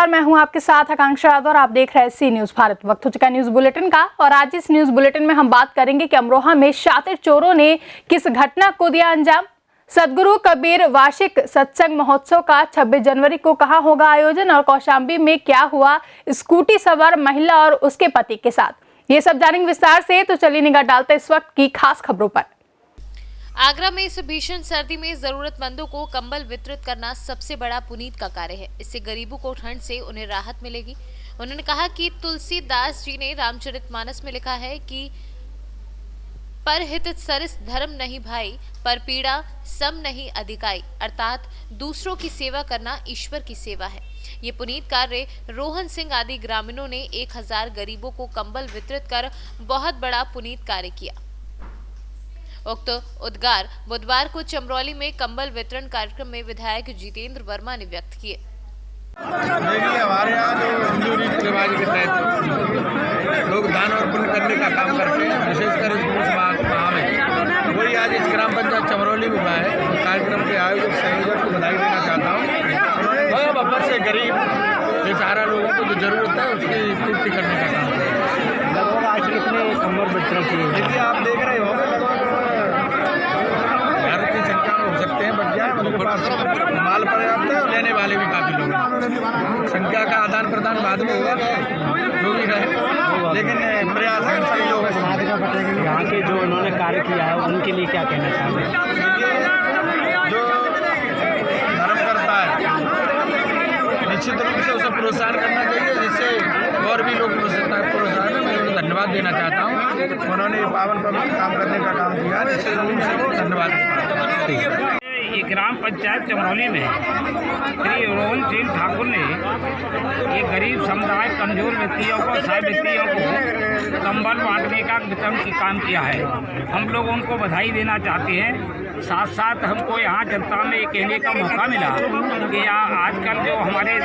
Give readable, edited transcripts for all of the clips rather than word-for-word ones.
नमस्कार, मैं हूं आपके साथ आकांक्षा यादव और आप देख रहे हैं सी न्यूज भारत। वक्त हो चुका न्यूज बुलेटिन का और आज इस न्यूज बुलेटिन में हम बात करेंगे कि अमरोहा में शातिर चोरों ने किस घटना को दिया अंजाम। सदगुरु कबीर वार्षिक सत्संग महोत्सव का 26 जनवरी को कहां होगा आयोजन और कौशाम्बी में क्या हुआ स्कूटी सवार महिला और उसके पति के साथ, ये सब जानेंगे विस्तार से। तो चलिए निगाह डालते इस वक्त की खास खबरों पर। आगरा में इस भीषण सर्दी में जरूरतमंदों को कंबल वितरित करना सबसे बड़ा पुनीत का कार्य है। इससे गरीबों को ठंड से उन्हें राहत मिलेगी। उन्होंने कहा कि तुलसीदास जी ने रामचरितमानस में लिखा है कि पर हित सरिस धर्म नहीं भाई, पर पीड़ा सम नहीं अधिकाई, अर्थात दूसरों की सेवा करना ईश्वर की सेवा है। ये पुनीत कार्य रोहन सिंह आदि ग्रामीणों ने 1000 गरीबों को कंबल वितरित कर बहुत बड़ा पुनीत कार्य किया। उक्त उद्गार बुधवार को चमरौली में कंबल वितरण कार्यक्रम में विधायक जितेंद्र वर्मा ने व्यक्त किए। देखिए, हमारे यहाँ जो हिंदू रीति रिवाज के तहत लोग दान और पुण्य करने का काम करते हैं, विशेषकर इस पौष माह में। वही आज इस ग्राम पंचायत चमरौली में हुआ है। कार्यक्रम के आयोजक संयोजक को बधाई देना चाहता हूँ। उन्होंने बब्बर से गरीब बेसहारा लोगों को जो जरूरत है उसकी पूर्ति करने का काम किया। लगभग आज कितने कंबल वितरण किए? देखिए, आप देख रहे हो भारत की संख्या में हो सकते हैं, बट क्या है उनके पास माल पर्याप्त है, लेने वाले भी काफ़ी लोग हैं। संख्या का आदान प्रदान बाद में होगा जो भी है, लेकिन प्रयास है सभी लोगों को। यहाँ के जो उन्होंने कार्य किया है उनके लिए क्या कहना चाहते हैं? जो धर्म करता है निश्चित रूप से उसे प्रोत्साहन करना चाहिए, जिससे और भी लोग प्रोत्साहन है। मैं उन्हें धन्यवाद देना चाहता हूँ। उन्होंने पावन पवित्र काम करने का काम किया, जिससे रूप से धन्यवाद। ये ग्राम पंचायत चमरौली में श्री रोहन सिंह ठाकुर ने ये गरीब समुदाय, कमजोर व्यक्तियों को, असहाय व्यक्तियों को कंबल बांटने का वितरण की काम किया है। हम लोग उनको बधाई देना चाहते हैं। साथ साथ हमको यहाँ जनता में ये कहने का मौका मिला कि यहाँ आजकल जो हमारे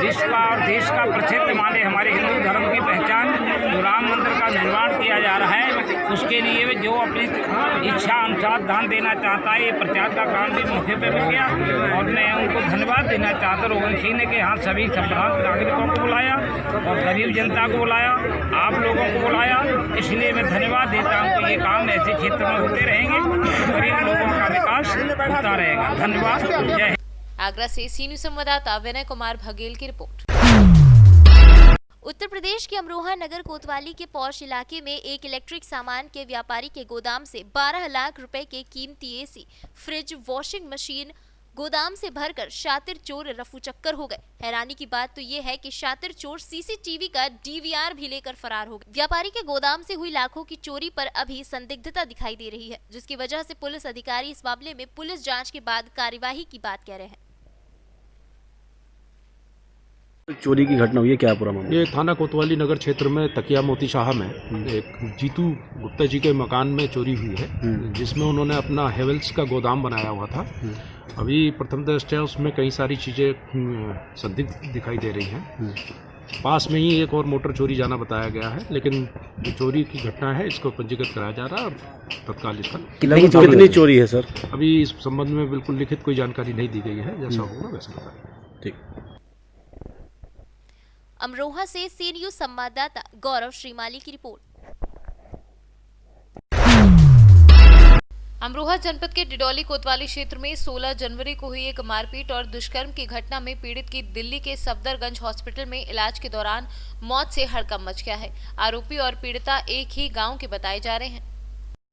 विश्व का और देश का प्रसिद्ध माने हमारे हिंदू धर्म की पहचान जो राम मंदिर का निर्माण किया जा रहा है, उसके लिए जो अपनी इच्छा अनुसार दान देना चाहता है, ये प्रचार का काम भी मौके पे मिल गया। और मैं उनको धन्यवाद देना चाहता हूँ। रोहन सिंह ने के यहाँ सभी संभ्रांत नागरिकों को बुलाया और गरीब जनता को बुलाया, आप लोगों को बुलाया, इसलिए मैं धन्यवाद देता हूँ कि ये काम ऐसे क्षेत्र में होते रहेंगे, गरीब लोगों का विकास होता रहेगा। धन्यवाद। जय। आगरा से सी न्यूज संवाददाता विनय कुमार बघेल की रिपोर्ट। उत्तर प्रदेश के अमरोहा नगर कोतवाली के पौष इलाके में एक इलेक्ट्रिक सामान के व्यापारी के गोदाम से 12 लाख रुपए के कीमती एसी, फ्रिज, वॉशिंग मशीन गोदाम से भरकर शातिर चोर रफू चक्कर हो गए। हैरानी की बात तो ये है कि शातिर चोर सीसीटीवी का डीवीआर भी लेकर फरार हो गए। व्यापारी के गोदाम से हुई लाखों की चोरी पर अभी संदिग्धता दिखाई दे रही है, जिसकी वजह से पुलिस अधिकारी इस मामले में पुलिस जांच के बाद कार्यवाही की बात कह रहे हैं। चोरी की घटना हुई है, क्या पूरा मामला? ये थाना कोतवाली नगर क्षेत्र में तकिया मोती शाह में एक जीतू गुप्ता जी के मकान में चोरी हुई है, जिसमें उन्होंने अपना हेवेल्स का गोदाम बनाया हुआ था। अभी प्रथम दृष्टया उसमें कई सारी चीज़ें संदिग्ध दिखाई दे रही हैं। पास में ही एक और मोटर चोरी जाना बताया गया है, लेकिन जो चोरी की घटना है इसको पंजीकृत कराया जा रहा है और तत्काल इसका कितनी चोरी है सर? अभी इस संबंध में बिल्कुल लिखित कोई जानकारी नहीं दी गई है, जैसा होगा वैसा बताएंगे। ठीक। अमरोहा से सी न्यूज संवाददाता गौरव श्रीमाली की रिपोर्ट। अमरोहा जनपद के डिडौली कोतवाली क्षेत्र में 16 जनवरी को हुई एक मारपीट और दुष्कर्म की घटना में पीड़ित की दिल्ली के सफदरगंज हॉस्पिटल में इलाज के दौरान मौत से हड़कंप मच गया है। आरोपी और पीड़िता एक ही गांव के बताए जा रहे हैं।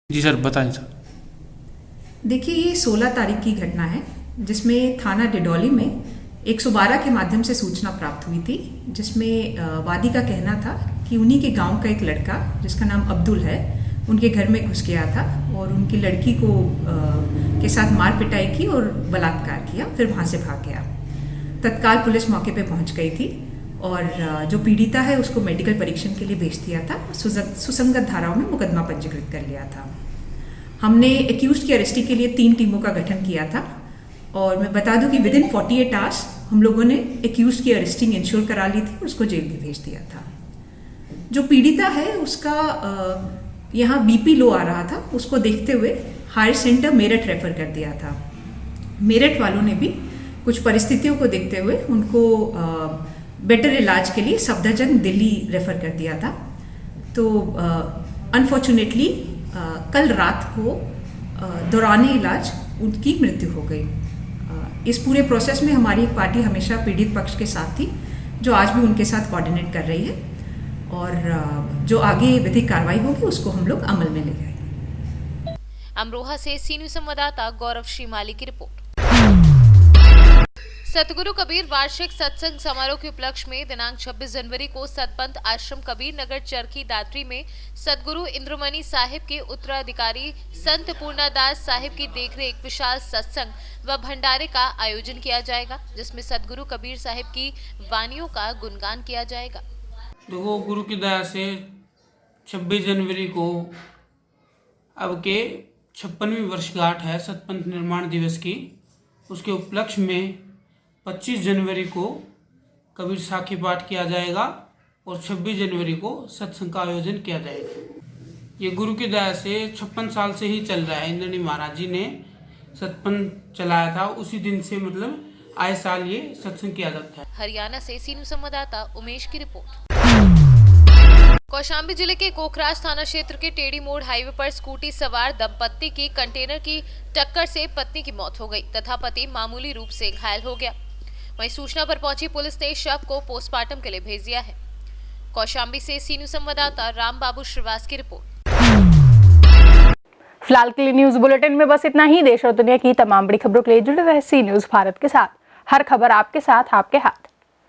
जी सर, बताएं सर। देखिए, ये 16 तारीख की घटना है, जिसमें थाना डिडौली में 112 के माध्यम से सूचना प्राप्त हुई थी, जिसमें वादी का कहना था कि उन्हीं के गांव का एक लड़का जिसका नाम अब्दुल है, उनके घर में घुस गया था और उनकी लड़की को के साथ मार पिटाई की और बलात्कार किया, फिर वहां से भाग गया। तत्काल पुलिस मौके पे पहुंच गई थी और जो पीड़िता है उसको मेडिकल परीक्षण के लिए भेज दिया था। सुसंगत धाराओं में मुकदमा पंजीकृत कर लिया था। हमने एक्यूज्ड की अरेस्टी के लिए 3 टीमों का गठन किया था और मैं बता दूं कि विदिन 48 आवर्स हम लोगों ने एक्यूज्ड की अरेस्टिंग इंश्योर करा ली थी और उसको जेल भी भेज दिया था। जो पीड़िता है उसका यहाँ बीपी लो आ रहा था, उसको देखते हुए हायर सेंटर मेरठ रेफर कर दिया था। मेरठ वालों ने भी कुछ परिस्थितियों को देखते हुए उनको बेटर इलाज के लिए सफदरजंग दिल्ली रेफ़र कर दिया था। तो अनफॉर्चुनेटली कल रात को दौरान इलाज उनकी मृत्यु हो गई। इस पूरे प्रोसेस में हमारी एक पार्टी हमेशा पीड़ित पक्ष के साथ थी, जो आज भी उनके साथ कोऑर्डिनेट कर रही है, और जो आगे विधिक कार्रवाई होगी उसको हम लोग अमल में ले जाएंगे। अमरोहा से सी न्यूज़ संवाददाता गौरव श्रीमाली की रिपोर्ट। सतगुरु कबीर वार्षिक सत्संग समारोह के उपलक्ष्य में दिनांक 26 जनवरी को सतपंथ आश्रम कबीर नगर चरखी दादरी में सतगुरु इंद्रमणि साहिब के उत्तराधिकारी संत पूर्णादास साहिब की देखरेख विशाल सत्संग व भंडारे का आयोजन किया जाएगा, जिसमें सतगुरु कबीर साहिब की वाणियों का गुणगान किया जाएगा। देखो, गुरु की दया से 26 जनवरी को अब के 56वीं वर्षगांठ है सतपंथ निर्माण दिवस की। उसके उपलक्ष्य में 25 जनवरी को कबीर साखी पाठ किया जाएगा और 26 जनवरी को सत्संग का आयोजन किया जाएगा। ये गुरु की दया से 56 साल से ही चल रहा है। इंद्रमणि महाराज जी ने सतपंथ चलाया था, उसी दिन से मतलब आए साल ये सत्संग किया जाता है। हरियाणा से सी न्यूज़ संवाददाता उमेश की रिपोर्ट। कौशाम्बी जिले के कोखराज थाना क्षेत्र के टेढ़ी मोड़ हाईवे पर स्कूटी सवार दंपत्ति की कंटेनर की टक्कर से पत्नी की मौत हो गई तथा पति मामूली रूप से घायल हो गया। वहीं सूचना पर पहुंची पुलिस ने शव को पोस्टमार्टम के लिए भेज दिया है। कौशाम्बी से सी न्यूज़ संवाददाता राम बाबू श्रीवास की रिपोर्ट। फिलहाल के लिए न्यूज बुलेटिन में बस इतना ही। देश और दुनिया की तमाम बड़ी खबरों के लिए जुड़े रहे सी न्यूज भारत के साथ। हर खबर आपके साथ, आपके हाथ।